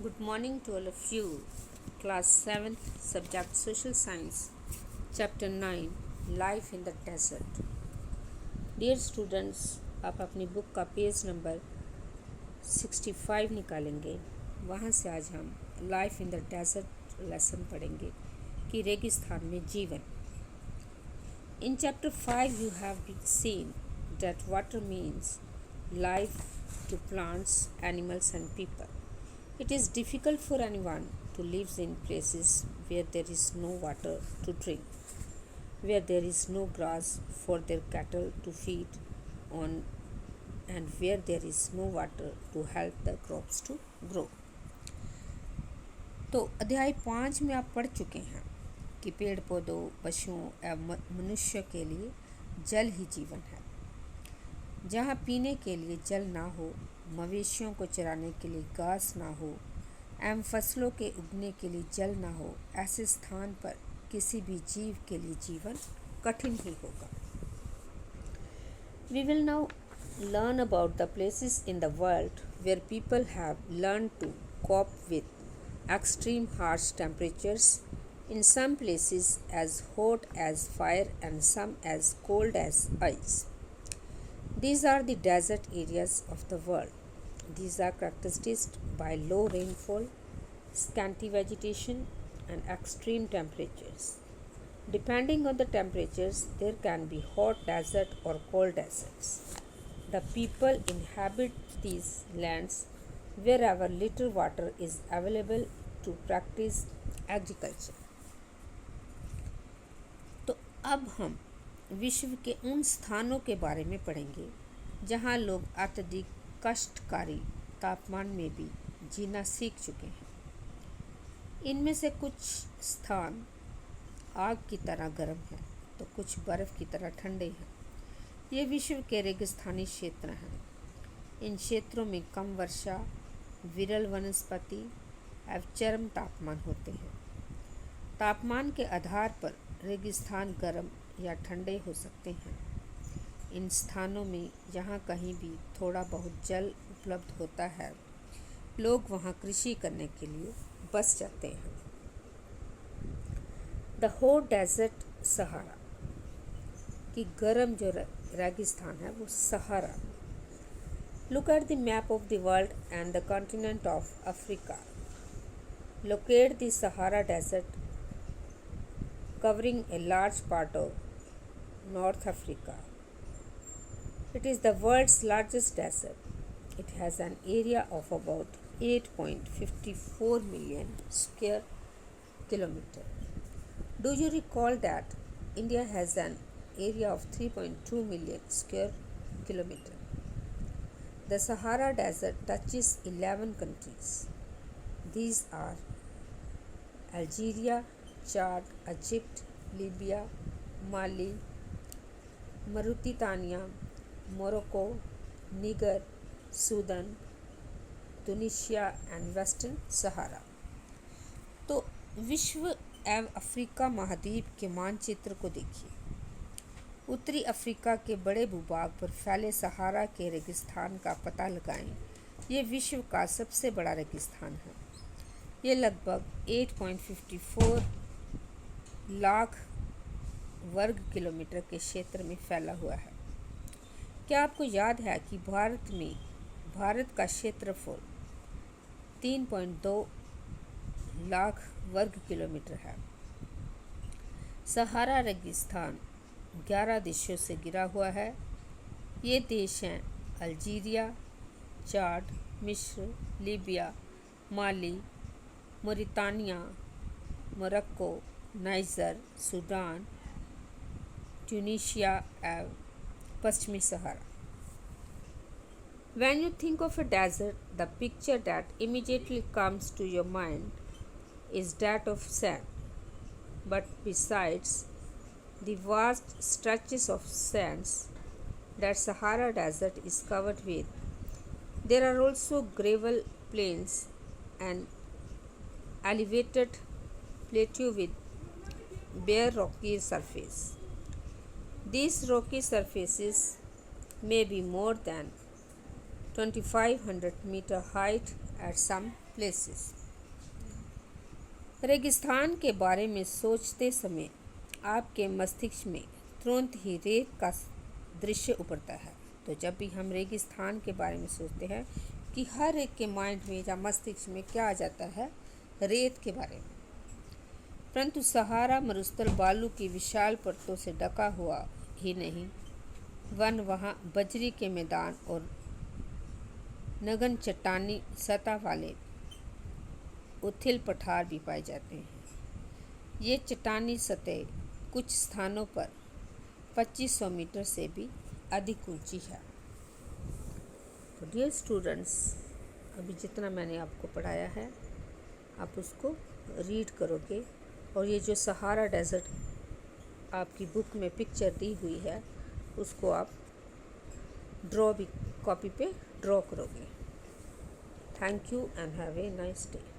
Good morning to all of you. Class 7th, subject Social Science, Chapter 9, Life in the Desert. Dear students, आप अपनी book का page number 65 निकालेंगे। वहाँ से आज हम life in the desert lesson पढ़ेंगे कि रेगिस्तान में जीवन। In Chapter 5 you have seen that water means life to plants, animals and people. It is difficult for anyone to live in places where there is no water to drink, where there is no grass for their cattle to feed on, and where there is no water to help the crops to grow. तो अध्याय 5 में आप पढ़ चुके हैं कि पेड़ पौधों, पशुओं एवं मनुष्य के लिए जल ही जीवन है। जहाँ पीने के लिए जल ना हो, मवेशियों को चराने के लिए घास ना हो एवं फसलों के उगने के लिए जल ना हो, ऐसे स्थान पर किसी भी जीव के लिए जीवन कठिन ही होगा। We will now learn about the places in the world where people have learned to cope with extreme harsh temperatures, in some places as hot as fire and some as cold as ice. These are the desert areas of the world. These are characterized by low rainfall, scanty vegetation, and extreme temperatures. Depending on the temperatures, there can be hot desert or cold deserts. The people inhabit these lands wherever little water is available to practice agriculture. तो अब हम विश्व के उन स्थानों के बारे में पढ़ेंगे जहाँ लोग अत्यधिक कष्टकारी तापमान में भी जीना सीख चुके हैं। इनमें से कुछ स्थान आग की तरह गर्म हैं तो कुछ बर्फ़ की तरह ठंडे हैं। ये विश्व के रेगिस्तानी क्षेत्र हैं। इन क्षेत्रों में कम वर्षा, विरल वनस्पति एवं चरम तापमान होते हैं। तापमान के आधार पर रेगिस्तान गर्म या ठंडे हो सकते हैं। इन स्थानों में जहाँ कहीं भी थोड़ा बहुत जल उपलब्ध होता है, लोग वहाँ कृषि करने के लिए बस जाते हैं। द हॉट डेजर्ट सहारा कि गर्म जो रेगिस्तान है वो Sahara. Look at the map of the world and the continent of Africa. Locate the Sahara desert covering a large part of North Africa. It is the world's largest desert. It has an area of about 8.54 million square kilometer. Do you recall that India has an area of 3.2 million square kilometer? The Sahara Desert touches 11 countries. These are Algeria, Chad, Egypt, Libya, Mali, Mauritania, Morocco, Niger, Sudan, Tunisia and Western Sahara. तो विश्व एवं Africa महाद्वीप के मानचित्र को देखिए। उत्तरी Africa के बड़े भूभाग पर फैले सहारा के रेगिस्तान का पता लगाएं। ये विश्व का सबसे बड़ा रेगिस्तान है। ये लगभग 8.54 लाख वर्ग किलोमीटर के क्षेत्र में फैला हुआ है। क्या आपको याद है कि भारत का क्षेत्रफल 3.2 लाख वर्ग किलोमीटर है। सहारा रेगिस्तान 11 देशों से घिरा हुआ है। ये देश हैं अल्जीरिया, चाड, मिस्र, Libya, Mali, Mauritania, Morocco, Niger, Sudan, Tunisia एवं पश्चिमी Sahara. When you think of a desert, the picture that immediately comes to your mind is that of sand. But besides the vast stretches of sands that Sahara Desert is covered with, there are also gravel plains and elevated plateau with bare rocky surface. These rocky surfaces may be more than 2500 meter height at some places. रेगिस्तान के बारे में सोचते समय आपके मस्तिष्क में तुरंत ही रेत का दृश्य उभरता है। तो जब भी हम रेगिस्तान के बारे में सोचते हैं कि हर एक के माइंड में या मस्तिष्क में क्या आ जाता है, रेत के बारे में। परंतु सहारा मरुस्थल बालू की विशाल परतों से ढका हुआ ही नहीं, वहाँ बजरी के मैदान और नगन चट्टानी सतह वाले उथिल पठार भी पाए जाते हैं। ये चट्टानी सतह कुछ स्थानों पर 2500 मीटर से भी अधिक ऊंची है। तो डियर स्टूडेंट्स, अभी जितना मैंने आपको पढ़ाया है आप उसको रीड करोगे, और ये जो सहारा डेजर्ट आपकी बुक में पिक्चर दी हुई है उसको आप कॉपी पे ड्रॉ करोगे। Thank you and have a nice day.